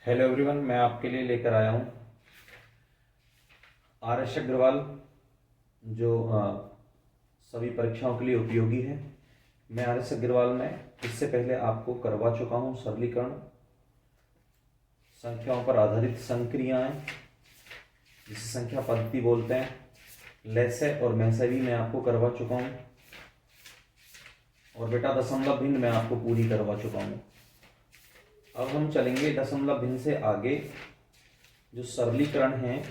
Hello everyone, मैं आपके लिए लेकर आया हूँ आर.एस. अग्रवाल, जो सभी परीक्षाओं के लिए उपयोगी है। मैं आर.एस. अग्रवाल में इससे पहले आपको करवा चुका हूँ सरलीकरण, संख्याओं पर आधारित संक्रियाएं, जिसे संख्या पद्धति बोलते हैं, लैसे और मैसे भी मैं आपको करवा चुका हूँ, और बेटा दशमलव भिन्न मैं आपको पूरी करवा चुका हूँ। अब हम चलेंगे दशमलव भिन्न से आगे। जो सरलीकरण है,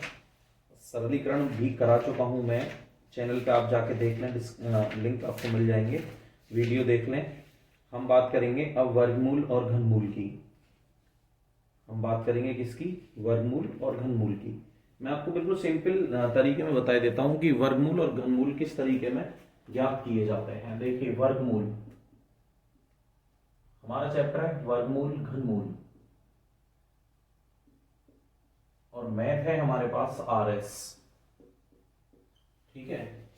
सरलीकरण भी करा चुका हूं मैं, चैनल पे आप जाके देख लें, लिंक आपको मिल जाएंगे, वीडियो देख लें। हम बात करेंगे अब वर्गमूल और घनमूल की। हम बात करेंगे किसकी? वर्गमूल और घनमूल की। मैं आपको बिल्कुल सिंपल तरीके में बता देता हूं कि वर्गमूल और घनमूल किस तरीके में ज्ञात किए जाते हैं। देखिए, वर्गमूल, हमारा चैप्टर है वर्गमूल घनमूल, और मैथ है हमारे पास आर.एस. ठीक है,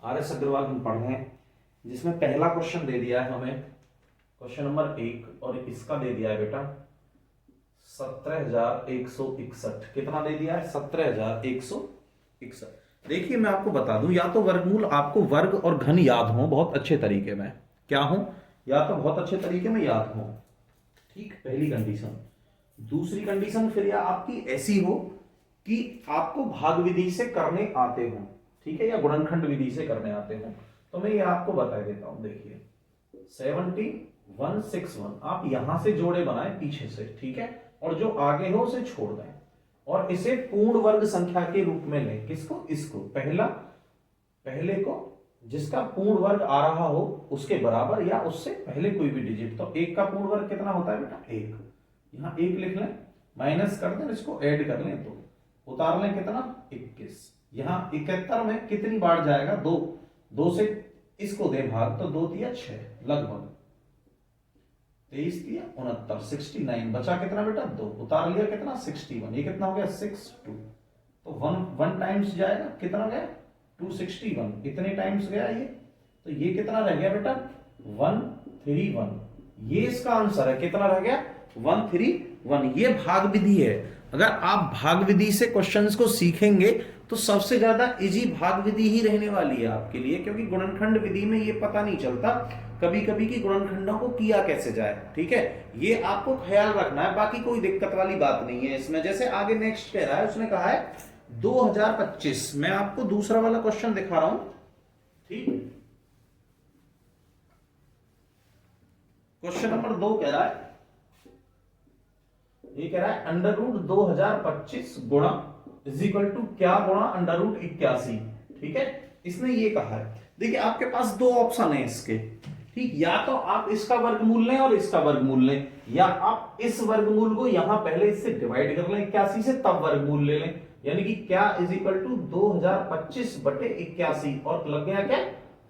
आर.एस. अग्रवाल हम पढ़ रहे हैं, जिसमें पहला क्वेश्चन दे दिया है हमें, क्वेश्चन नंबर 1, और इसका दे दिया है बेटा 17,161। कितना दे दिया है? 17,161। देखिए, मैं आपको बता दूं, या तो वर्गमूल आपको वर्ग और घन याद हो बहुत अच्छे तरीके में, क्या हो? या तो बहुत अच्छे तरीके में याद हो। ठीक, पहली कंडीशन। दूसरी कंडीशन फिर या आपकी ऐसी हो कि आपको भाग विधि से करने आते हो, ठीक है, या गुणनखंड विधि से करने आते हो। तो मैं ये आपको बता देता हूं। देखिए, 7161 आप यहां से जोड़े बनाए पीछे से, ठीक है, और जो आगे हो उसे छोड़ दें, और इसे पूर्ण वर्ग संख्या के रूप में लें। किसको? इसको, पहले को, जिसका पूर्ण वर्ग आ रहा हो उसके बराबर या उससे पहले कोई भी डिजिट। तो 1 का पूर्ण वर्ग कितना होता है बेटा? 1। यहां 1 लिख लें, माइनस कर दें, इसको ऐड कर लें तो उतार लें कितना? 21। यहां 71 में कितनी बार जाएगा? 2। 2 से इसको दे भाग, तो 2 दिया 6, लगभग 23 दिया 69, 69 बचा कितना बेटा? 2। उतार लिया कितना? 61। ये कितना हो गया? 62। तो 1 टाइम्स जाएगा, कितना गया? 261। इतने टाइम्स गया ये, तो ये कितना रह गया बेटा? 131। ये इसका आंसर है। कितना रह गया? 131। ये भाग विधि है। अगर आप भाग विधि से क्वेश्चंस को सीखेंगे तो सबसे ज्यादा इजी भाग विधि ही रहने वाली है आपके लिए, क्योंकि गुणनखंड विधि में ये पता नहीं चलता कभी कभी कि गुणनखंडों को किया कैसे जाए। ठीक है, ये आपको ख्याल रखना है, बाकी कोई दिक्कत वाली बात नहीं है इसमें। जैसे आगे नेक्स्ट कह रहा है, उसने कहा है 2025। मैं आपको दूसरा वाला क्वेश्चन दिखा रहा हूं, ठीक। क्वेश्चन नंबर 2 कह रहा है, ये कह रहा है √2025 गुणा इज इक्वल टू क्या? गुणा √81। ठीक है, इसने ये कहा है। देखिए, आपके पास 2 ऑप्शन है इसके, ठीक। या तो आप इसका वर्गमूल लें और इसका वर्गमूल लें, या आप इस वर्गमूल को यहां पहले इससे डिवाइड कर लें 81 से, तब वर्गमूल ले लें। यानी कि क्या इज इक्वल टू 2025/81, और लग गया क्या?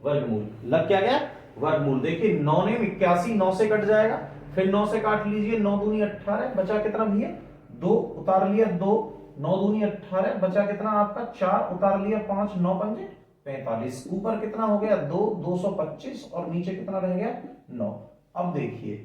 वर्गमूल। लग क्या गया? वर्गमूल। देखिए, 9 ने 81, 9 से कट जाएगा, फिर 9 से काट लीजिए, 9 दूनी 18, बचा कितना भैया? 2। उतार लिया 2, 9 दूनी 18, बचा कितना आपका? 4। उतार लिया 5, 9 पंजे 45। ऊपर कितना हो गया? 2, 225, और नीचे कितना रह गया? 9। अब देखिए,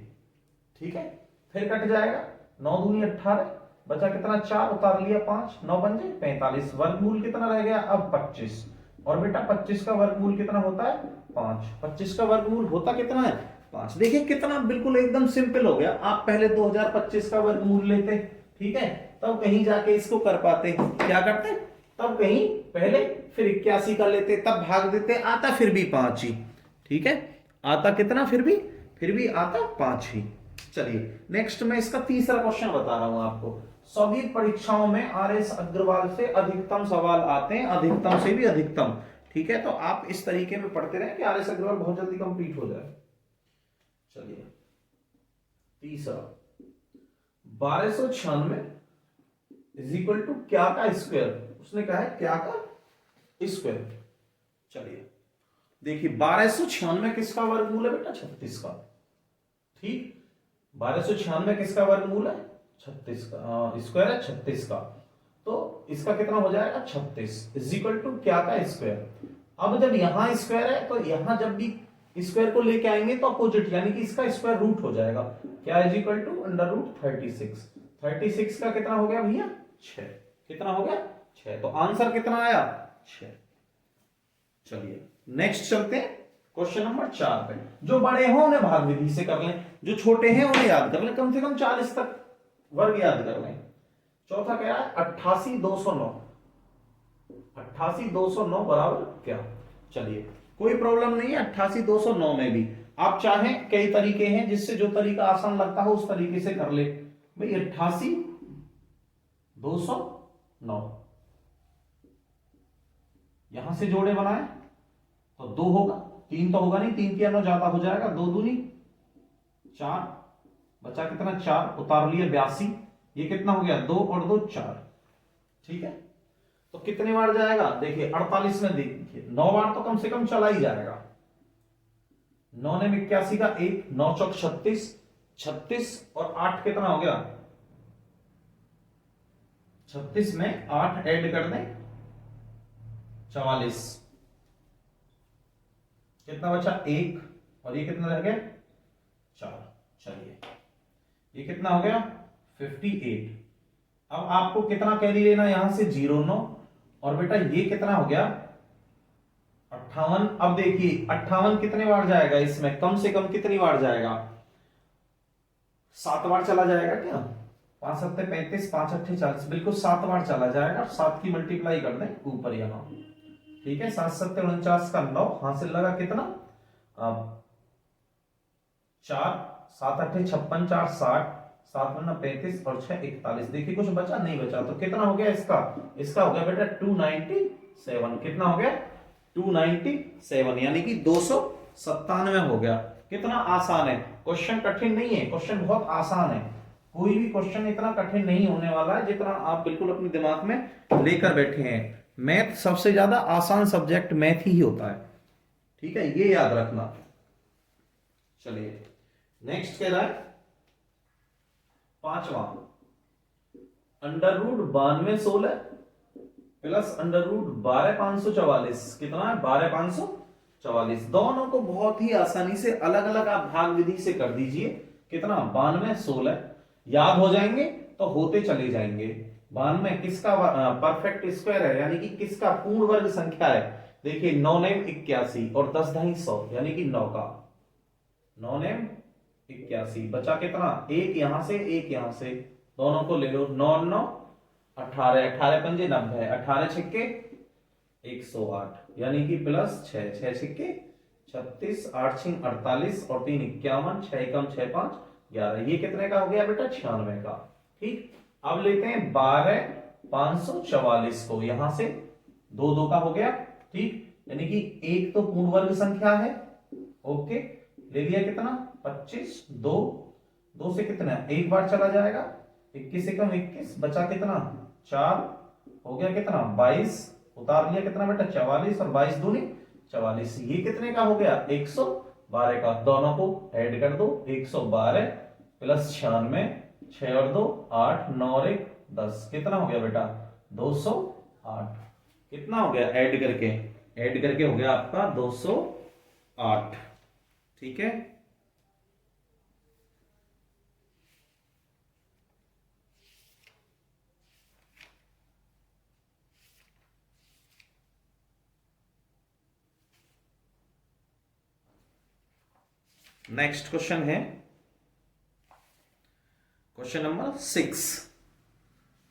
ठीक है, फिर कट जाएगा, 9 दूनी 18, बचा कितना? 4। उतार लिया 5, 9 पंजे 45। वर्गमूल कितना रह गया? अब 25। और बेटा 25 का वर्गमूल कितना होता है? 5। 25 का वर्गमूल होता कितना है? 5। देखिए कितना बिल्कुल एकदम सिंपल हो गया। आप पहले 2025 का वर्गमूल लेते, ठीक है, तब कहीं जाके इसको कर पाते। क्या करते? तब कहीं पहले, फिर 81 का लेते, तब भाग देते, आता फिर भी 5 ही। ठीक है, आता कितना? फिर भी आता 5 ही। चलिए नेक्स्ट, मैं इसका तीसरा क्वेश्चन बता रहा हूं आपको। सभी परीक्षाओं में आर.एस. अग्रवाल से अधिकतम सवाल आते हैं, अधिकतम से भी अधिकतम। ठीक है, तो आप इस तरीके में पढ़ते रहें कि आर.एस. अग्रवाल बहुत जल्दी कंप्लीट हो जाए। चलिए, तीसरा, 1296 इज इक्वल टू क्या का स्क्वायर? उसने कहा है क्या का स्क्वायर। चलिए देखिए, 1296 किसका वर्गमूल है बेटा? 36 का। ठीक, 1296 किसका वर्गमूल है? 36 का, स्क्वायर है 36 का। तो इसका कितना हो जाएगा? 36 इज इक्वल टू क्या का स्क्वायर। अब जब यहां स्क्वायर है, तो यहां जब भी स्क्वायर को लेके आएंगे तो अपोजिट, यानी कि इसका स्क्वायर रूट हो जाएगा। क्या? Is equal to √36। 36 का कितना हो गया भैया 6, कितना हो गया 6, तो आंसर कितना आया 6। चलिए नेक्स्ट चलते हैं क्वेश्चन नंबर 4 पे। जो बड़े हों उन्हें भाग विधि से कर लें, जो छोटे हैं उन्हें याद कर लें, कम से कम 40 तक वर्ग याद कर लें। चौथा कह रहा है 88,209, 88,209 बराबर क्या। चलिए कोई प्रॉब्लम नहीं है, 88,209 में भी आप चाहें कई तरीके हैं, जिससे जो तरीका आसान लगता हो उस तरीके से कर ले भाई। 88,209 यहां से जोड़े बनाए तो 2 होगा, 3 तो होगा नहीं, 3 के 9 ज्यादा हो जाएगा, 2 दूनी 4, बचा कितना 4, उतार लिया 82, ये कितना हो गया 2 और 2 4, ठीक है। तो कितने बार जाएगा देखिए 48 में, देखिए 9 बार तो कम से कम चला ही जाएगा। 9 ने 81 का 1, 9 चौक 36, 36 और 8 कितना हो गया 36 में 8 ऐड कर दें 44, कितना बचा 1 और ये कितना रह गया 4। चलिए ये कितना हो गया 58। अब आपको कितना कैरी लेना, यहां से 09, और बेटा ये कितना हो गया 58। अब देखिए 58 कितने बार जाएगा इसमें, कम से कम कितनी बार जाएगा 7 बार चला जाएगा क्या, 5 सत्ते 35, 5 अट्ठे 40, बिल्कुल 7 बार चला जाएगा। 7 की मल्टीप्लाई कर दें ऊपर यहां, ठीक है। 7 सत्ते 49 का 9, हासिल लगा कितना 4, 7 अट्ठे 56, 4 60, 7 वरना 35 और 6 41। देखिए कुछ बचा नहीं बचा, तो कितना हो गया इसका, इसका हो गया बेटा 297। कितना हो गया 297, यानी कि 297 हो गया। कितना आसान है क्वेश्चन, कठिन नहीं है क्वेश्चन, बहुत आसान है। कोई भी क्वेश्चन इतना कठिन नहीं होने वाला है जितना आप बिल्कुल अपने दिमाग में लेकर बैठे हैं। मैथ सबसे ज्यादा आसान सब्जेक्ट मैथ ही होता है, ठीक है, ये याद रखना। चलिए नेक्स्ट कह रहा है 5वां, √9216 प्लस √12,544 कितना है 12,544। दोनों को बहुत ही आसानी से अलग अलग आप भाग विधि से कर दीजिए। कितना 9216 याद हो जाएंगे तो होते चले जाएंगे। 92 किसका परफेक्ट स्क्वायर है, यानी कि किसका पूर्ण वर्ग संख्या है। देखिए 9 नेम 81 और 10 ढाई 100, यानी कि 9 का 9 नेम 81, बचा कितना 1 यहां से 1 यहां से, दोनों को ले लो 9 9 18, 18 पंजे 90, 18 छिक्के 108, यानी कि प्लस 6, 6 छिक्के 36, 8 छिंग 48 और 3 51, 6 कम 6 5 11, ये कितने का हो गया बेटा 96 का। ठीक, अब लेते हैं 12,544 को, यहां से 2 2 का हो गया, ठीक, यानी कि एक तो पूर्ण वर्ग संख्या है, ओके, ले लिया कितना 25, 2 2 से कितना एक बार चला जाएगा, 21 से कम 21, बचा कितना 4, हो गया कितना 22, उतार लिया कितना बेटा 44 और 22 दूनी 44, ये कितने का हो गया 112 का। दोनों को ऐड कर दो, 112 प्लस 96, 6 और 2 8, 9 और 1 10, कितना हो गया बेटा 208। कितना हो गया ऐड करके हो गया आपका 208, ठीक है। नेक्स्ट क्वेश्चन है क्वेश्चन नंबर 6।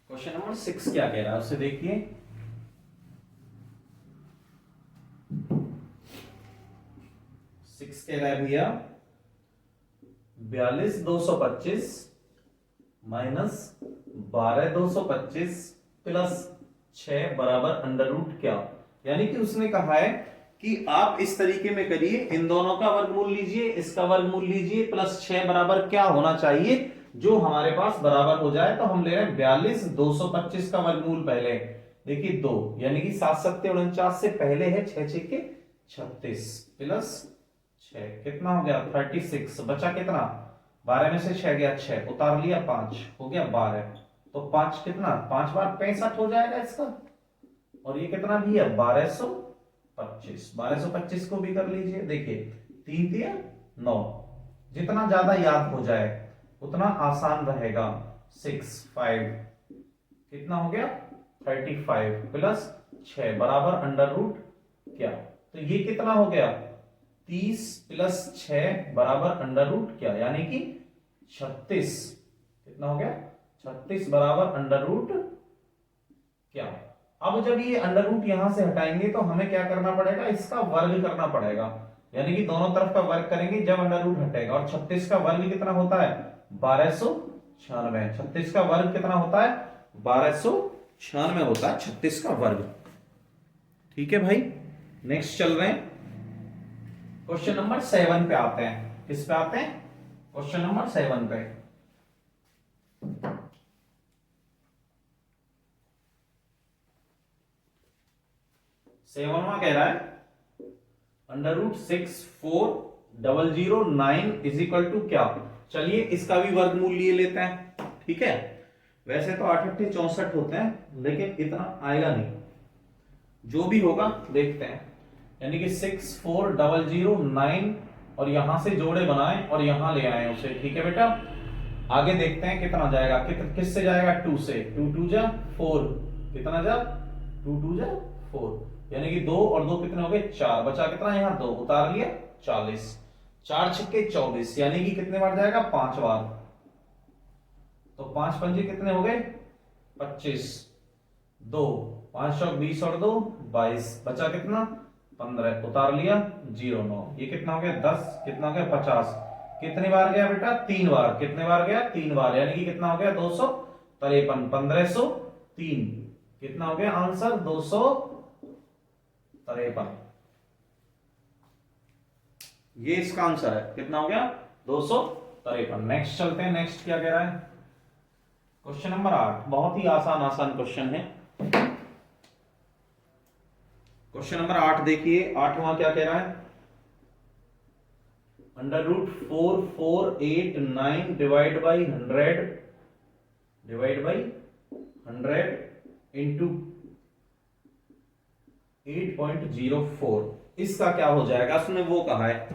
क्वेश्चन नंबर 6 क्या कह रहा है उससे देखिए, कह रहा है भैया 42,225 माइनस 12,225 प्लस 6 बराबर अंडर रूट क्या। यानी कि उसने कहा है कि आप इस तरीके में करिए, इन दोनों का वर्गमूल लीजिए, इसका वर्गमूल लीजिए, प्लस 6 बराबर क्या होना चाहिए जो हमारे पास बराबर हो जाए। तो हम ले रहे हैं 42,225 का वर्गमूल पहले, देखिए 2, यानी कि 7 7 49 से पहले है 6 6 के 36 प्लस 6, कितना हो गया 36, बचा कितना 12 में से 6 गया 6, उतार लिया 5, हो गया 12, तो 5 कितना 5 बार 65 हो जाएगा इसका, और ये कितना भी है 1225। 1225 को भी कर लीजिए, देखिए 3 3 9, जितना ज्यादा याद हो जाए उतना आसान रहेगा। 5 कितना हो गया 35 प्लस 6 बराबर अंडर रूट क्या, तो ये कितना हो गया 30 प्लस 6 बराबर अंडर रूट क्या, यानी कि 36। कितना हो गया 36 बराबर अंडर रूट क्या। अब जब ये अंडर रूट यहां से हटाएंगे तो हमें क्या करना पड़ेगा, इसका वर्ग करना पड़ेगा, यानी कि दोनों तरफ का वर्ग करेंगे जब अंडर रूट हटेगा। और 36 का वर्ग कितना होता है 1296। 36 का वर्ग कितना होता है 1296 होता है 36 का वर्ग। ठीक है भाई, नेक्स्ट चल रहे हैं क्वेश्चन नंबर 7 पे आते हैं। किस पे आते हैं, क्वेश्चन नंबर 7 पे। सेवनवा कह रहा है under root 64009 is equal to क्या। चलिए इसका भी वर्गमूल लिए लेते हैं। ठीक है, वैसे तो 8 8 64 होते हैं लेकिन इतना आएगा नहीं, जो भी होगा देखते हैं। यानी कि 64009 और यहां से जोड़े बनाए और यहां ले आए उसे। ठीक है बेटा, आगे देखते हैं कितना जाएगा, किससे जाएगा 2 से, 2 2 जा 4, कितना जा 2 2 जा 4, यानी कि 2 और 2 कितने हो गए 4, बचा कितना यहाँ 2, उतार लिया 40, 4 छक्के 24, यानी कि कितने बार जाएगा 5 बार। तो 5 पंजे कितने हो गए 25, 2 5 चौक 20 और 2 22, बचा कितना 15, उतार लिया 0 9, ये कितना हो गया 10, कितना हो गया 50, कितनी बार गया बेटा 3 बार, कितने बार गया 3 बार, यानी कि कितना हो गया 253, 1503, कितना हो गया आंसर 253। ये इसका आंसर है, कितना हो गया 253। नेक्स्ट चलते हैं, नेक्स्ट क्या कह रहा है क्वेश्चन नंबर 8, बहुत ही आसान क्वेश्चन है। क्वेश्चन नंबर 8 देखिए, 8वां क्या कह रहा है under root 4489 divide by 100 into 8.04, इसका क्या हो जाएगा, उसने वो कहा है।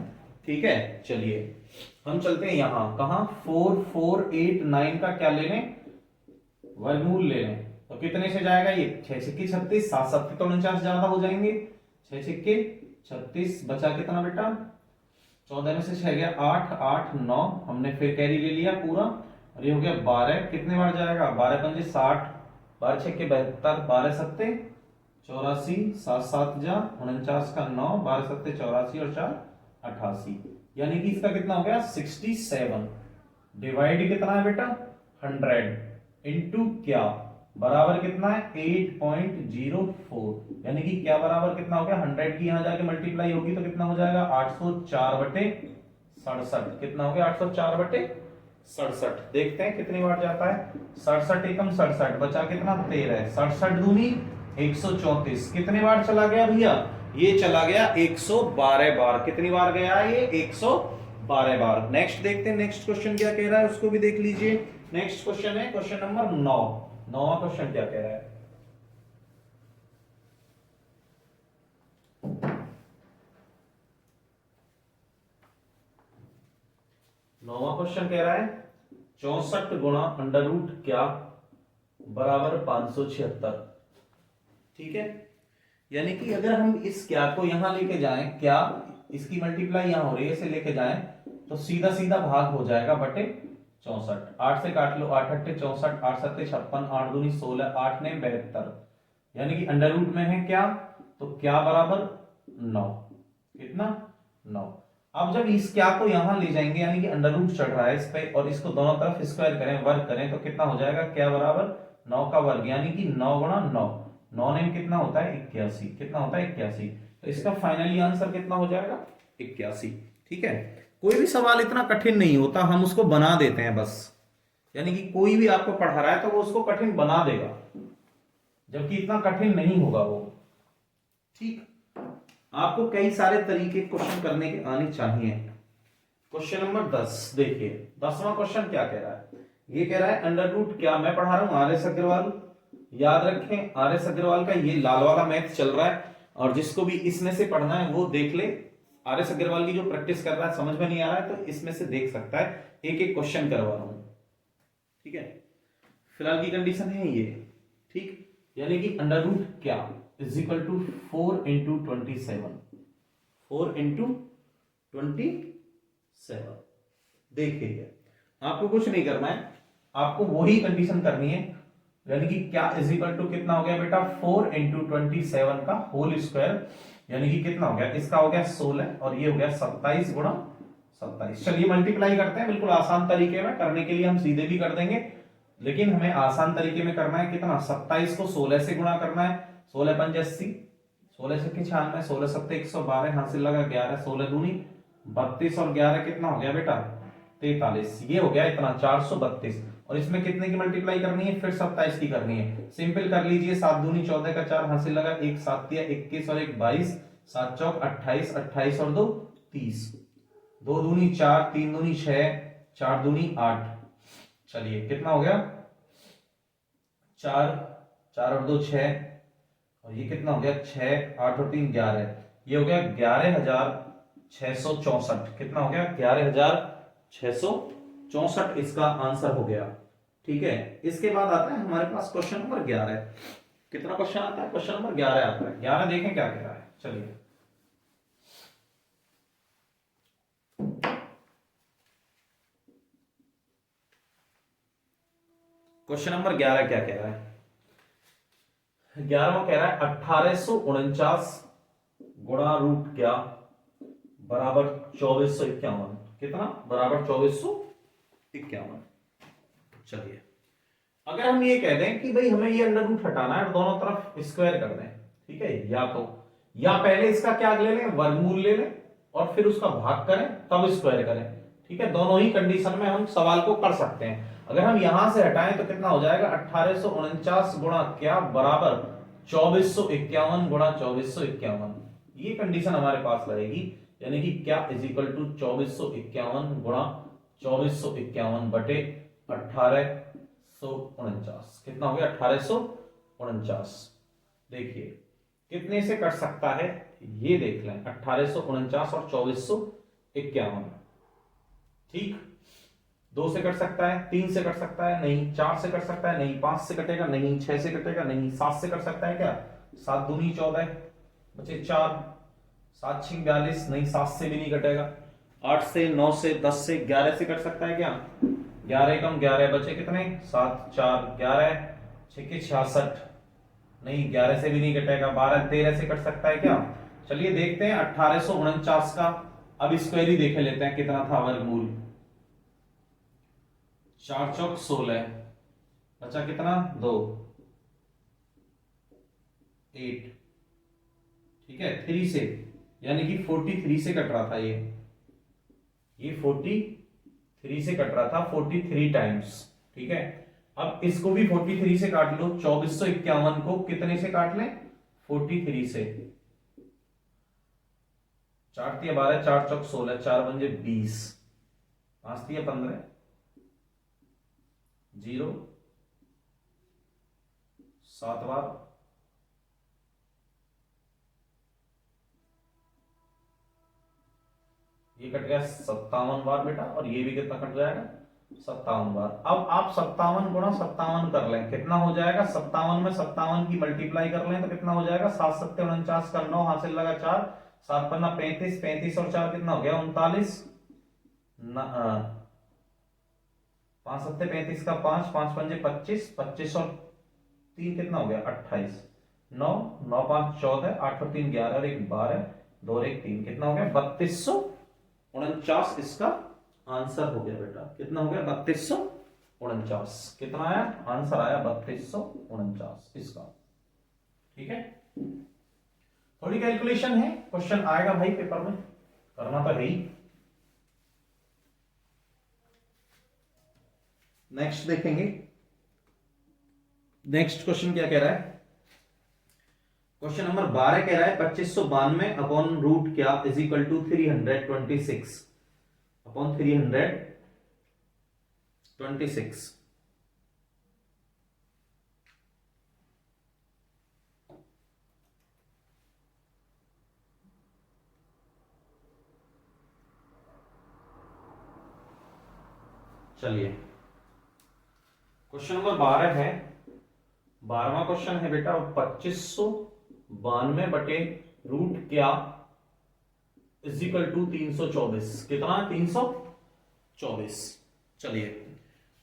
ठीक है, चलिए हम चलते हैं यहां, कहां 4489 का क्या ले लें वर्गमूल ले लें, तो कितने से जाएगा ये 6 छक्के 36, 7 7 तो 49 ज्यादा हो जाएंगे, 6 छक्के 36, बचा कितना बेटा 14 में से 6 गया 8 8 9, हमने फिर कैरी ले लिया पूरा, और ये हो गया 12, कितने बार जाएगा 12 पंजे 60, 12 छक्के 72, 12 सत्ते 84, 7 7 जा 49 का 9, 12 सत्ते 84 और 4 88, यानी कि इसका कितना हो गया 67, डिवाइड कितना है बेटा 100 इंटू क्या बराबर कितना है 8.04, यानी कि क्या बराबर कितना हो गया 100 की यहां जाके मल्टीप्लाई होगी तो कितना हो जाएगा 804/67, कितना हो गया 804/67। देखते हैं कितनी बार जाता है 67 एकम 67, बचा कितना 13, 67 दूनी 134, कितनी बार चला गया भैया ये चला गया 112 बार, कितनी बार गया ये 112 बार। नेक्स्ट देखते हैं नेक्स्ट क्वेश्चन क्या कह रहा है, उसको भी देख लीजिए। नेक्स्ट क्वेश्चन है क्वेश्चन नंबर 9, 9वां क्वेश्चन क्या कह रहा है 9वां क्वेश्चन कह रहा है 64 गुणा अंडर रूट क्या बराबर 576। ठीक है, यानी कि अगर हम इस क्या को यहां लेके जाएं, क्या इसकी मल्टीप्लाई यहां हो रही है, इसे लेके जाएं तो सीधा सीधा भाग हो जाएगा बटे 64, 8 से काट लो 8 8 64, 8 7 56, 8 दूनी 16, 8 ने 72, यानी कि अंडर रूट में है क्या, तो क्या बराबर 9, कितना 9। अब जब इस क्या को यहां ले जाएंगे यानी कि अंडर रूट चढ़ रहा है इस पे, और इसको दोनों तरफ स्क्वायर करें वर्ग करें तो कितना हो जाएगा क्या बराबर 9 का वर्ग, यानी कि 9 गुणा 9, 9 ने कितना होता है 81, कितना होता है 81, तो इसका फाइनली आंसर कितना हो जाएगा 81। ठीक है, कोई भी सवाल इतना कठिन नहीं होता, हम उसको बना देते हैं बस, यानी कि कोई भी आपको पढ़ा रहा है तो वो उसको कठिन बना देगा, जबकि इतना कठिन नहीं होगा वो। ठीक, आपको कई सारे तरीके क्वेश्चन करने के आने चाहिए। क्वेश्चन नंबर 10 देखिए, 10वां क्वेश्चन क्या कह रहा है, ये कह रहा है अंडर रूट क्या, मैं पढ़ा रहा हूं आर.एस. अग्रवाल, याद रखें आर.एस. अग्रवाल का ये लाल वाला मैथ चल रहा है, और जिसको भी इसमें से पढ़ना है वो देख ले, आर.एस. अग्रवाल की जो प्रैक्टिस कर रहा है समझ में नहीं आ रहा है तो इसमें से देख सकता है, एक एक क्वेश्चन करवा रहा हूं। ठीक है, फिलहाल की कंडीशन है ये, ठीक। यानी कि अंडर रूट क्या इज इक्वल टू 4 × 27, 4 × 27। देखिए आपको कुछ नहीं करना है, आपको वही कंडीशन करनी है, यानी कि क्या इज इक्वल टू कितना हो गया बेटा 4 × 27 का होल स्क्वायर, यानी कि कितना हो गया, इसका हो गया 16 और ये हो गया 27 गुणा 27। चलिए मल्टीप्लाई करते हैं, बिल्कुल आसान तरीके में करने के लिए हम सीधे भी कर देंगे, लेकिन हमें आसान तरीके में करना है। कितना 27 को 16 से गुणा करना है, 16 पंज 80, 16 से 96, 16 सत्ते 112, हासिल लगा 11, 16 दूनी 32 और 11 कितना हो गया बेटा 43। ये हो गया इतना 432, और इसमें कितने की मल्टीप्लाई करनी है, फिर 27 की करनी है। सिंपल कर लीजिए, 7 दूनी 14 का 4, हासिल लगा 1, 7 दिया 21 और 1 22, 7 चौक 28, 28 और 2 30, 2 दूनी 4, 3 दूनी 6, 4 दूनी 8। चलिए कितना हो गया 4, 4 और 2 6, और ये कितना हो गया 6, 8 और 3 11, ये हो गया 11,664। कितना हो गया 11,664 इसका आंसर हो गया, ठीक है। इसके बाद आता है हमारे पास क्वेश्चन नंबर 11। कितना क्वेश्चन आता है, क्वेश्चन नंबर 11 आता है। 11 देखें क्या कह रहा है, चलिए क्वेश्चन नंबर 11 क्या कह रहा है। 11वां कह रहा है 1849 गुणा रूट क्या बराबर 2451। कितना बराबर 2451। चलिए अगर हम ये कह दें कि भाई हमें ये अंडर रूट हटाना है और दोनों तरफ स्क्वायर कर दें, ठीक है, या पहले इसका क्या ले लें, वर्गमूल ले लें और फिर उसका भाग करें तब स्क्वायर करें, ठीक है। दोनों ही कंडीशन में हम सवाल को कर सकते हैं। अगर हम यहां से हटाएं तो कितना हो जाएगा 1849 गुणा क्या बराबर 2451 गुणा 2451। ये कंडीशन हमारे पास रहेगी, यानी कि क्या इज इक्वल टू 2451 गुणा 2451 बटे 1849। कितना हो गया 1849। देखिए कितने से कट सकता है, ये देख लें 1849 और 2451, ठीक। 2 से कट सकता है, 3 से कट सकता है नहीं, 4 से कट सकता है नहीं, 5 से कटेगा नहीं, 6 से कटेगा नहीं, 7 से कट सकता है क्या, 7 दूनी 14 बचे 4, 7 6 42 नहीं, 7 से भी नहीं कटेगा। 8 से 9 से 10 से 11 से कट सकता है क्या, 11 कम 11 बचे कितने 7 4 11 6 के 66 नहीं, 11 से भी नहीं कटेगा। 12 13 से कट सकता है क्या। चलिए देखते हैं 1849 का अब स्क्वायर ही देख लेते हैं कितना था वर्गमूल। 4 चौक 16 बचा कितना 2 8, ठीक है 3 से, यानी कि 43 से कट रहा था ये 43 से कट रहा था 43 टाइम्स, ठीक है। अब इसको भी 43 से काट लो, 2451 को कितने से काट लें 43 से, 4 तिया 12, 4 चौक 16, 4 पंजे 20, 5 तिया 15, 0 7 बार, ये कट गया 57 बार बेटा, और ये भी कितना कट जाएगा 57 बार। अब आप 57 गुणा 57 कर लें, कितना हो जाएगा 57 में 57 की मल्टीप्लाई कर लें तो कितना हो जाएगा 7 7 49 का 9, हासिल लगा 4, 7 पन्ना 35, 35 और 4 कितना हो गया 39, 5 7 35 का 5, 5 पंजे 25, 25 और 3 कितना हो गया 28, 9 9 5 14, 8 और 3 11 और 1 12, 2 और 1 3, कितना हो गया 3249 इसका आंसर हो गया बेटा। कितना हो गया 3249। कितना आया आंसर आया 3249 इसका, ठीक है। थोड़ी कैलकुलेशन है, क्वेश्चन आएगा भाई पेपर में, करना तो है ही। नेक्स्ट देखेंगे, नेक्स्ट क्वेश्चन क्या कह रहा है। क्वेश्चन नंबर 12 कह रहा है 2592 अपॉन रूट क्या इज इक्वल टू 326 अपॉन 326। चलिए क्वेश्चन नंबर 12 है, 12वां क्वेश्चन है बेटा 2592 बटे रूट क्या इज इक्वल टू 324। कितना? 324। चलिए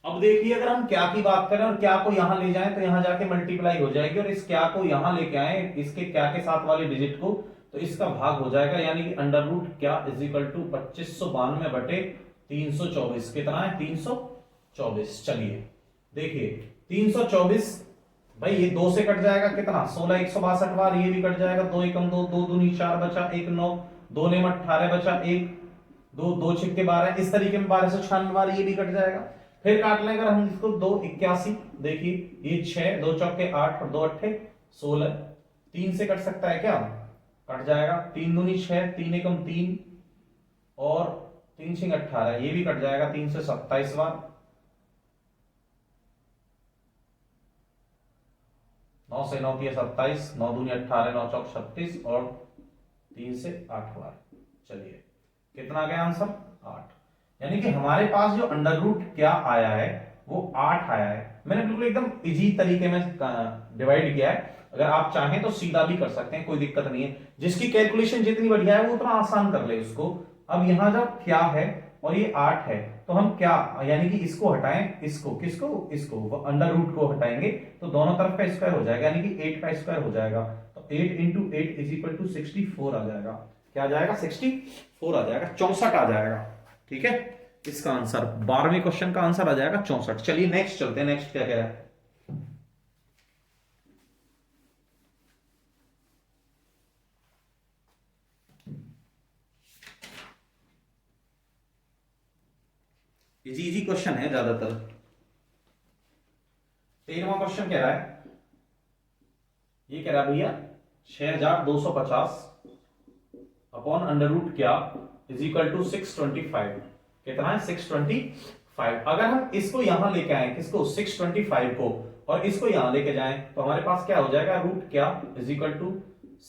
अब देखिए, अगर हम क्या की बात करें और क्या को यहां ले जाएं तो यहां जाके मल्टीप्लाई हो जाएगी, और इस क्या को यहां लेके आए इसके क्या के साथ वाले डिजिट को, तो इसका भाग हो जाएगा, यानी कि अंडर रूट क्या इज इक्वल टू 2592 बटे 324। कितना है? 324। चलिए देखिए 324, भाई ये 2 से कट जाएगा, कितना? 16 162 बार, ये भी कट जाएगा, 2 एकम 2, 2 दूनी 4 बचा 1 9, 2 नेम 18 बचा 1 2, 2 छिक्के 12, इस तरीके में 1296 बार ये भी कट जाएगा। फिर काट लेंगे अगर हम इसको 2 81, देखिए ये 6 2 चौके 8 और 2 अट्ठे 16, 3 से कट सकता है क्या? कट जाएगा, 3 दूनी 6, 3 एकम 3 और 3 छिंग 18, ये भी कट जाएगा, 3 से 27 बार, 9 से 9 दिया 27, 9 दूनी 18, 9 चौक 36 और 3 से 8 बार। चलिए कितना आ गया आंसर? 8। यानी कि हमारे पास जो अंडर रूट क्या आया है वो 8 आया है। मैंने बिल्कुल एकदम इजी तरीके में डिवाइड किया है, अगर आप चाहें तो सीधा भी कर सकते हैं, कोई दिक्कत नहीं है। जिसकी कैलकुलेशन जितनी बढ़िया है वो उतना आसान कर ले उसको। अब यहां जब क्या है और ये 8 है तो हम क्या, यानी कि इसको हटाएं, इसको किसको? इसको अंडर रूट को हटाएंगे तो दोनों तरफ का स्क्वायर हो जाएगा, यानी कि 8 का स्क्वायर हो जाएगा, तो 8 इंटू 8 इज इक्वल टू 64 आ जाएगा। क्या आ जाएगा? 64 आ जाएगा, 64 आ जाएगा। ठीक है, इसका आंसर 12वें क्वेश्चन का आंसर आ जाएगा 64। चलिए नेक्स्ट चलते हैं, नेक्स्ट क्या कह रहा है? इजी इजी क्वेश्चन है ज्यादातर। 13वां क्वेश्चन कह रहा है, ये कह रहा है भैया 6250 अपॉन अंडर रूट क्या इज इक्वल टू 625। कितना है? 625। अगर हम इसको यहां लेके आए, किसको? 625 को, और इसको यहां लेके जाएं तो हमारे पास क्या हो जाएगा? रूट क्या इज इक्वल टू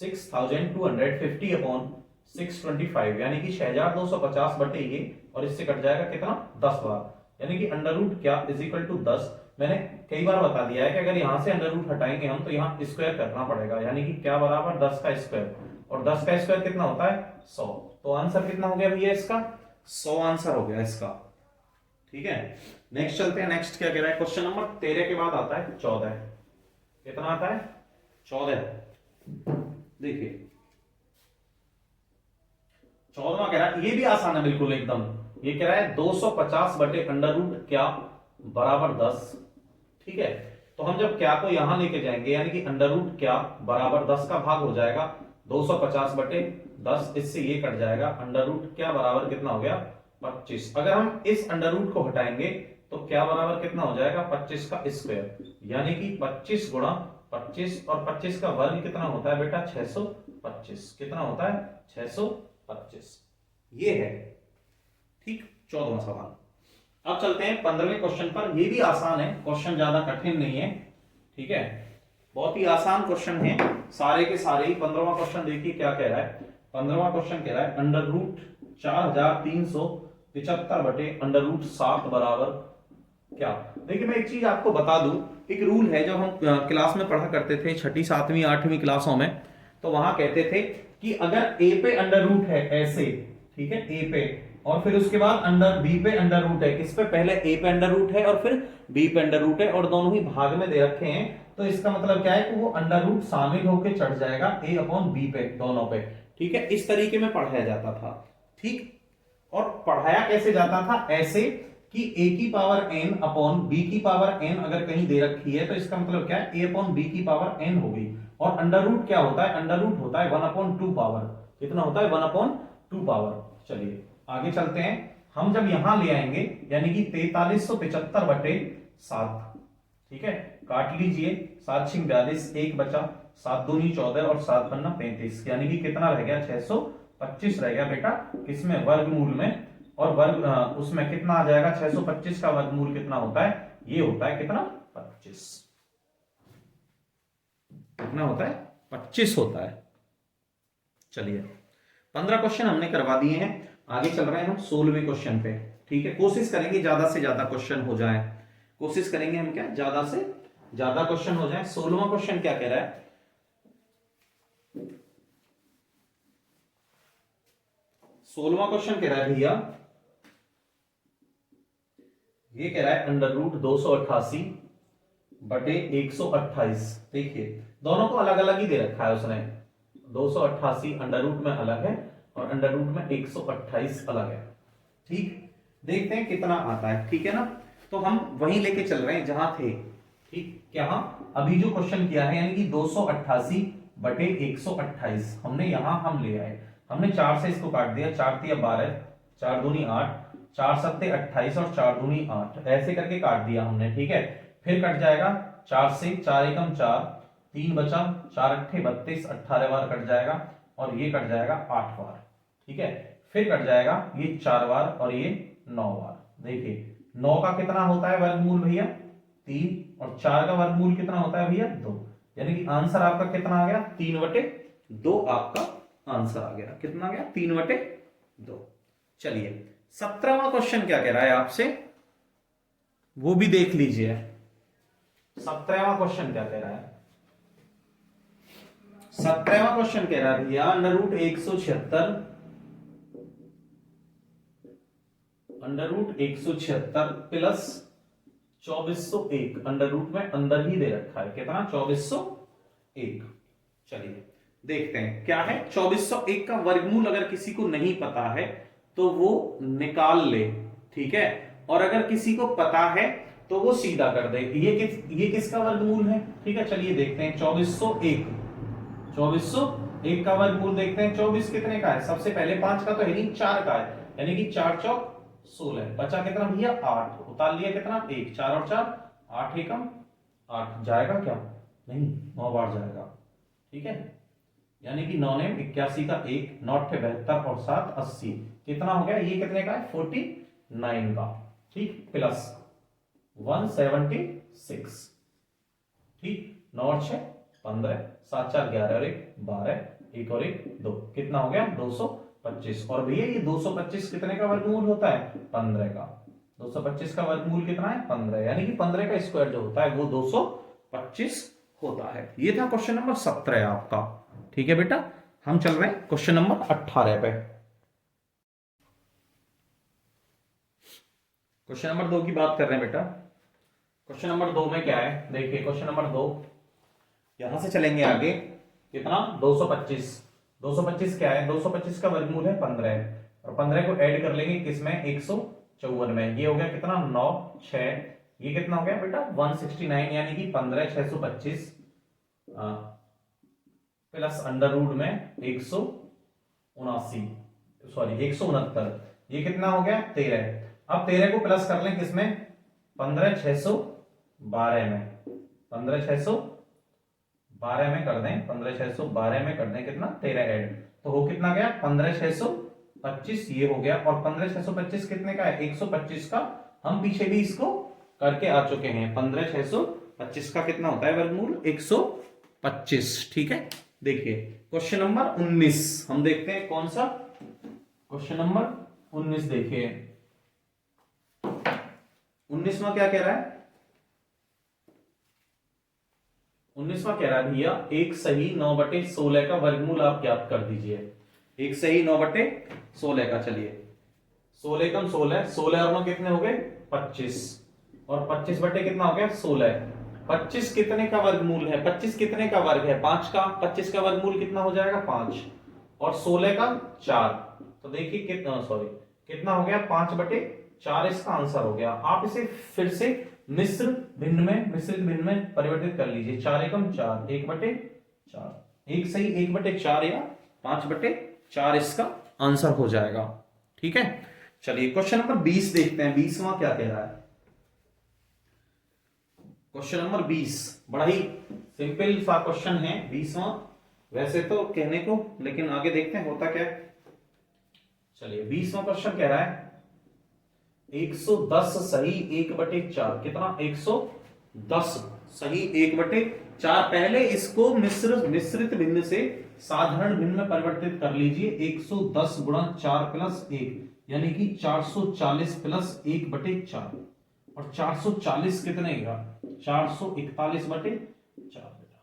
6250 अपॉन 625, यानी कि 6250 बटे ये, और इससे कट जाएगा कितना? 10 बार, यानी कि अंडर रूट क्या इज इक्वल टू 10। मैंने कई बार बता दिया है कि अगर यहां से अंडर रूट हटाएंगे हम तो यहां स्क्वायर करना पड़ेगा, यानी कि क्या बराबर 10 का स्क्वायर, और 10 का स्क्वायर कितना होता है? 100। तो आंसर कितना हो गया भैया इसका? 100 आंसर हो गया इसका। ठीक है, नेक्स्ट चलते हैं। नेक्स्ट क्या कह रहा है? क्वेश्चन नंबर 13 के बाद आता है 14। कितना आता है? 14। देखिए 14वां कह रहा है, ये भी आसान है बिल्कुल एकदम। ये कह रहा है 250 बटे अंडर रूट क्या बराबर 10। ठीक है, तो हम जब क्या को यहां लेके जाएंगे, यानी कि अंडर रूट क्या बराबर 10 का भाग हो जाएगा 250 बटे 10, इससे ये कट जाएगा, अंडर रूट क्या बराबर कितना हो गया? 25। अगर हम इस अंडर रूट को हटाएंगे तो क्या बराबर कितना हो जाएगा? 25 का स्क्वायर, यानी कि 25 गुणा 25, और 25 का वर्ग कितना होता है बेटा? 625। कितना होता है? 625। ये है। ठीक, 14वां सवाल। अब चलते हैं 15वें क्वेश्चन पर। ये भी आसान है, क्वेश्चन ज्यादा कठिन नहीं है। ठीक है, बहुत ही आसान क्वेश्चन है सारे के सारे ही। 15वां क्वेश्चन देखिए क्या कह रहा है। 15वां क्वेश्चन कह रहा है अंडर रूट 4375 बटे अंडर रूट 7 बराबर क्या। देखिए मैं एक चीज आपको बता दूं, एक रूल है जब हम क्लास में पढ़ा करते थे 6ठी 7वीं 8वीं क्लासों में, तो वहां कहते थे कि अगर ए पे अंडर रूट है ऐसे, ठीक है, ए पे, और फिर उसके बाद अंडर बी पे अंडर रूट है, किस पे? पहले ए पे अंडर रूट है और फिर बी पे अंडर रूट है, और दोनों ही भाग में दे रखे हैं, तो इसका मतलब क्या है कि वो अंडर रूट शामिल होकर चढ़ जाएगा ए अपॉन बी पे, दोनों पे। ठीक है, इस तरीके में पढ़ाया जाता था। ठीक, और पढ़ाया कैसे जाता था? ऐसे कि ए की पावर एन अपॉन बी की पावर एन अगर कहीं दे रखी है तो इसका मतलब क्या है? ए अपॉन बी की पावर एन हो गई। और अंडर रूट क्या होता है? अंडर रूट होता है 1 अपॉन 2 पावर। कितना होता है? 1 अपॉन 2 पावर। चलिए आगे चलते हैं। हम जब यहां ले आएंगे, यानी कि 4375 बटे 7, ठीक है, काट लीजिए, 7 छिंग 42, 1 बचा, 7 दूनी 14 और 7 पन्ना 35, यानी कि कितना रह गया? 625 रह गया बेटा, किसमें? वर्गमूल में। और वर्ग उसमें कितना आ जाएगा? 625 का वर्गमूल कितना होता है? ये होता है कितना? 25। कितना होता है? 25 होता है। चलिए 15 क्वेश्चन हमने करवा दिए हैं, आगे चल रहे हैं हम 16वें क्वेश्चन पे। ठीक है, कोशिश करेंगे ज्यादा से ज्यादा क्वेश्चन हो जाए। कोशिश करेंगे हम क्या ज्यादा से ज्यादा क्वेश्चन हो जाए। 16वां क्वेश्चन क्या कह रहा है, 16वां क्वेश्चन कह रहा है भैया, ये कह रहा है अंडर रूट 288 बटे 128। देखिए दोनों को अलग अलग ही दे रखा है उसने, 288 अंडर रूट में अलग है और अंडर रूट में 128 अलग है। ठीक, देखते हैं कितना आता है। ठीक है ना, तो हम वहीं लेके चल रहे हैं जहां थे। ठीक, क्या अभी जो क्वेश्चन किया है यानी कि 288 बटे 128 हमने यहां हम ले आए, हमने 4 से इसको काट दिया, 4 तिया 12, 4 दूनी 8, 4 सत्ते 28 और 4 दूनी 8, ऐसे करके काट दिया हमने। ठीक है, फिर कट जाएगा 4 से, 4 एकम 4, 3 बचा, 4 अट्ठे 32, 18 बार कट जाएगा और ये कट जाएगा 8 बार। ठीक है, फिर कट जाएगा ये 4 बार और ये 9 बार। देखिए 9 का कितना होता है वर्गमूल भैया 3, और 4 का वर्गमूल कितना होता है भैया 2, यानी कि आंसर आपका कितना आ गया 3/2 आपका आंसर आ गया। कितना आ गया 3/2। चलिए 17वां क्वेश्चन क्या कह रहा है आपसे, वो भी देख लीजिए। 17वां क्वेश्चन क्या कह रहा है, 17वां क्वेश्चन कह रहा है भैया under root 176 plus 2401 under root में अंदर ही दे रखा है, कितना 2401। चलिए देखते हैं क्या है। 2401 का वर्गमूल अगर किसी को नहीं पता है तो वो निकाल ले। ठीक है, और अगर किसी को पता है तो वो सीधा कर दे। ये किसका वर्गमूल है। ठीक है, चलिए देखते हैं 2401 का वर्गमूल देखते हैं। 24 कितने का है, सबसे पहले 5 का तो है नहीं, 4 का है, यानी कि 4 चौक 16, बचा कितना भैया 8, उतार लिया कितना 1, 4 और 4 8 एकम 8, जाएगा क्या नहीं 9 बार जाएगा। ठीक है, यानी कि 9 ने 81 का 1, 9 अट्ठे 72 और 7 80, कितना हो गया ये कितने का है 49 का। ठीक, प्लस 176। ठीक, 9 और 6 15, 7 4 11 और 1 12, 1 और 1 2, कितना हो गया 225। और भैया ये 225 कितने का वर्गमूल होता है 15 का। 225 का वर्गमूल कितना है 15, यानी कि 15 का स्क्वायर जो होता है वो 225 होता है। ये था क्वेश्चन नंबर 17 आपका। ठीक है बेटा, हम चल रहे हैं क्वेश्चन नंबर 18 पे। क्वेश्चन नंबर 2 की बात कर रहे हैं बेटा। क्वेश्चन नंबर 2 में क्या है, देखिए क्वेश्चन नंबर 2, यहां से चलेंगे आगे, कितना 225 क्या है, 225 का वर्गमूल है 15 और 15 को ऐड कर लेंगे किसमें 154 में, ये हो गया कितना 9 6, ये कितना हो गया बेटा 169, यानी कि 15 625 प्लस अंडर रूट में 169, ये कितना हो गया 13। अब 13 को प्लस कर लें किसमें 15 612 में, 15 612 में कर दें, 15 612 में कर दें कितना 13 ऐड, तो हो कितना गया 15 625, ये हो गया। और 15 625 कितने का है 125 का, हम पीछे भी इसको करके आ चुके हैं। 15 625 का कितना होता है वर्गमूल 125। ठीक है, देखिए क्वेश्चन नंबर 19 हम देखते हैं, कौन सा क्वेश्चन नंबर 19 देखिए। 19वां क्या कह रहा है, 19वां कह रहा है भैया 1 सही 9/16 का वर्गमूल आप ज्ञात कर दीजिए। 1 सही 9/16 का, चलिए 16 कम 16, 16 और 9 कितने हो गए 25, और 25 बटे कितना हो गया 16। 25 कितने का वर्गमूल है, 25 कितने का वर्ग है 5 का, 25 का वर्गमूल कितना हो जाएगा 5, और 16 का 4, तो देखिए कितना कितना हो गया 5/4 इसका आंसर हो गया। आप इसे फिर से मिश्रित भिन्न में परिवर्तित कर लीजिए। 4 एकम 4, 1/4, 1 सही 1/4 या 5/4 इसका आंसर हो जाएगा। ठीक है, चलिए क्वेश्चन नंबर 20 देखते हैं। 20वां क्या कह रहा है, क्वेश्चन नंबर 20 बड़ा ही सिंपल सा क्वेश्चन है 20वां वैसे तो कहने को, लेकिन आगे देखते हैं होता क्या है। चलिए 20वां क्वेश्चन कह रहा है 110 सही 1/4, कितना 110 सही 1/4। पहले इसको मिश्रित भिन्न से साधारण भिन्न में परिवर्तित कर लीजिए। 110 गुणा 4 प्लस 1, यानी कि 440 प्लस 1/4, और 440 कितने का, 441/4 बेटा।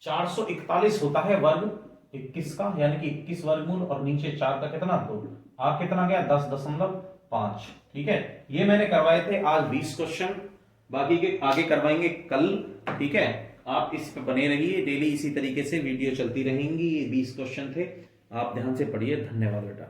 441 होता है वर्ग 21 का, यानी कि 21 वर्गमूल, और नीचे 4 का कितना 2, आ कितना गया 10.5। ठीक है, ये मैंने करवाए थे आज 20 क्वेश्चन, बाकी के आगे करवाएंगे कल। ठीक है, आप इस पे बने रहिए, डेली इसी तरीके से वीडियो चलती रहेंगी। ये 20 क्वेश्चन थे, आप ध्यान से पढ़िए। धन्यवाद बेटा।